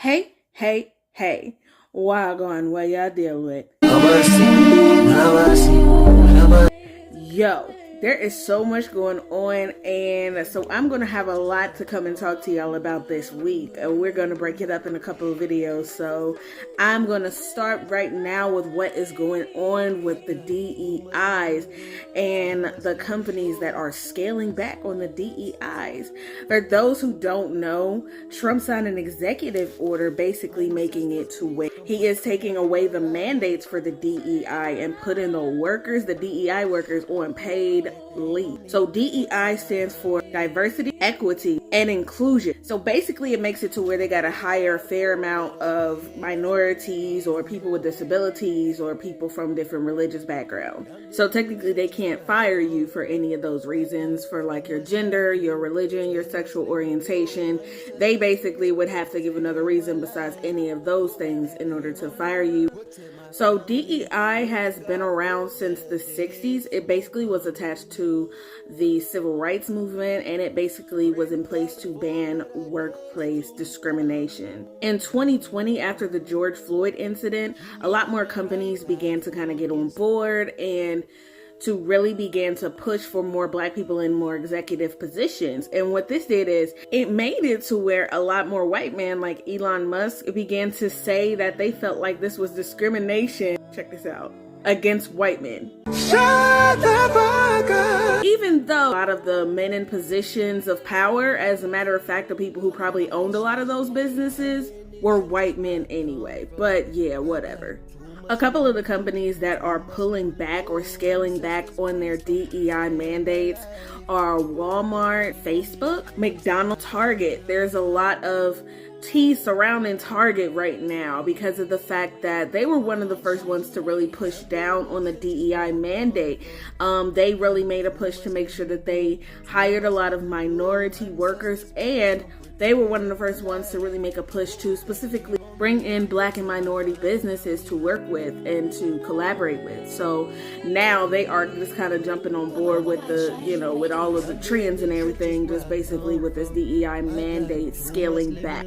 Hey. Wagwan, what y'all deal with? Yo, there is so much going on, and so I'm going to have a lot to come and talk to y'all about this week. We're going to break it up in a couple of videos, so I'm going to start right now with what is going on with the DEIs and the companies that are scaling back on the DEIs. For those who don't know, Trump signed an executive order basically making it to where he is taking away the mandates for the DEI and putting the DEI workers on paid leave. So DEI stands for diversity, equity, and inclusion. So basically it makes it to where they got to hire a fair amount of minorities or people with disabilities or people from different religious backgrounds. So technically they can't fire you for any of those reasons, for like your gender, your religion, your sexual orientation. They basically would have to give another reason besides any of those things in order to fire you. So DEI has been around since the 60s. It basically was attached to the civil rights movement, and it basically was in place to ban workplace discrimination. In 2020, after the George Floyd incident, a lot more companies began to kind of get on board and to really begin to push for more Black people in more executive positions. And what this did is it made it to where a lot more white men like Elon Musk began to say that they felt like this was discrimination. Check this out. Against white men. Shut the fuck up. Even though a lot of the men in positions of power, as a matter of fact, the people who probably owned a lot of those businesses were white men anyway. But yeah, whatever. A couple of the companies that are pulling back or scaling back on their DEI mandates are Walmart, Facebook, McDonald's, Target. There's a lot of tea surrounding Target right now because of the fact that they were one of the first ones to really push down on the DEI mandate. They really made a push to make sure that they hired a lot of minority workers, and they were one of the first ones to really make a push to specifically bring in Black and minority businesses to work with and to collaborate with. So now they are just kind of jumping on board with the, with all of the trends and everything, just basically with this DEI mandate scaling back.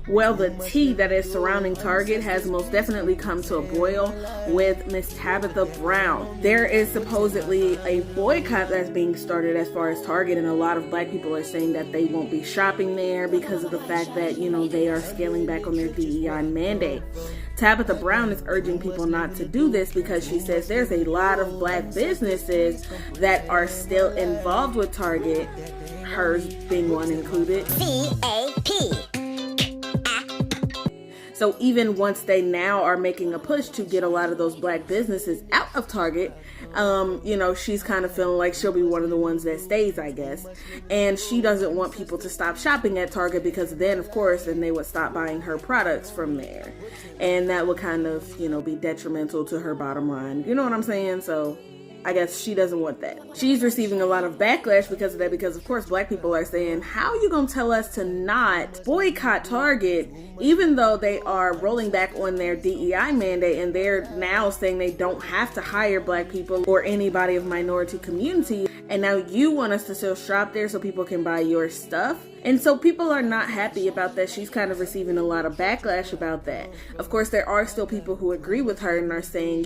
Well, the tea that is surrounding Target has most definitely come to a boil with Miss Tabitha Brown. There is supposedly a boycott that's being started as far as Target, and a lot of Black people are saying that they won't be shopping there because of the fact that, they are scaling back on their DEI mandate. Tabitha Brown is urging people not to do this because she says there's a lot of Black businesses that are still involved with Target, hers being one included. CAP. So even once they now are making a push to get a lot of those Black businesses out of Target, she's kind of feeling like she'll be one of the ones that stays, I guess. And she doesn't want people to stop shopping at Target because then, of course, then they would stop buying her products from there. And that would kind of, be detrimental to her bottom line. You know what I'm saying? So I guess she doesn't want that. She's receiving a lot of backlash because of that, because of course Black people are saying, how are you gonna tell us to not boycott Target even though they are rolling back on their DEI mandate and they're now saying they don't have to hire Black people or anybody of minority community, and now you want us to still shop there so people can buy your stuff? And so people are not happy about that. She's kind of receiving a lot of backlash about that. Of course, there are still people who agree with her and are saying,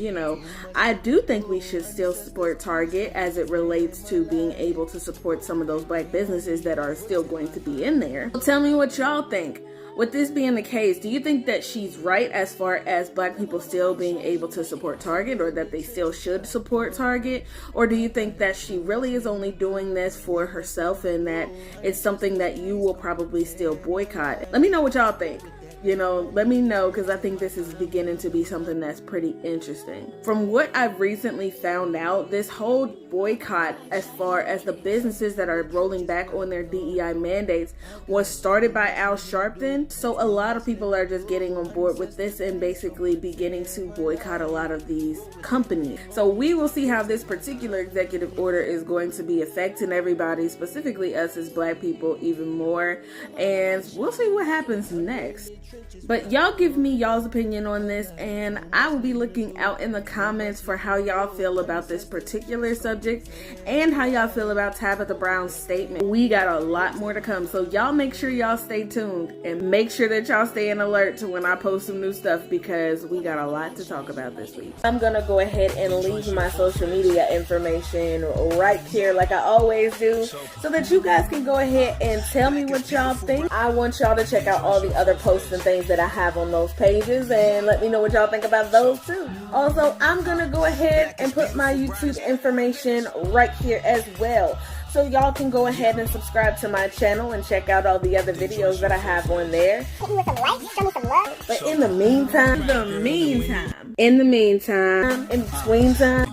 I do think we should still support Target as it relates to being able to support some of those Black businesses that are still going to be in there. So tell me what y'all think. With this being the case, do you think that she's right as far as Black people still being able to support Target, or that they still should support Target? Or do you think that she really is only doing this for herself and that it's something that you will probably still boycott? Let me know what y'all think. Let me know, because I think this is beginning to be something that's pretty interesting. From what I've recently found out, this whole boycott, as far as the businesses that are rolling back on their DEI mandates, was started by Al Sharpton. So a lot of people are just getting on board with this and basically beginning to boycott a lot of these companies. So we will see how this particular executive order is going to be affecting everybody, specifically us as Black people, even more. And we'll see what happens next. But y'all give me y'all's opinion on this, and I will be looking out in the comments for how y'all feel about this particular subject and how y'all feel about Tabitha Brown's statement. We got a lot more to come, so y'all make sure y'all stay tuned and make sure that y'all stay in alert to when I post some new stuff, because we got a lot to talk about this week. I'm gonna go ahead and leave my social media information right here like I always do, so that you guys can go ahead and tell me what y'all think. I want y'all to check out all the other posts and things that I have on those pages and let me know what y'all think about those too. Also, I'm gonna go ahead and put my YouTube information right here as well, so y'all can go ahead and subscribe to my channel and check out all the other videos that I have on there. Hit me with some likes, show me some love. But in the meantime, in between time,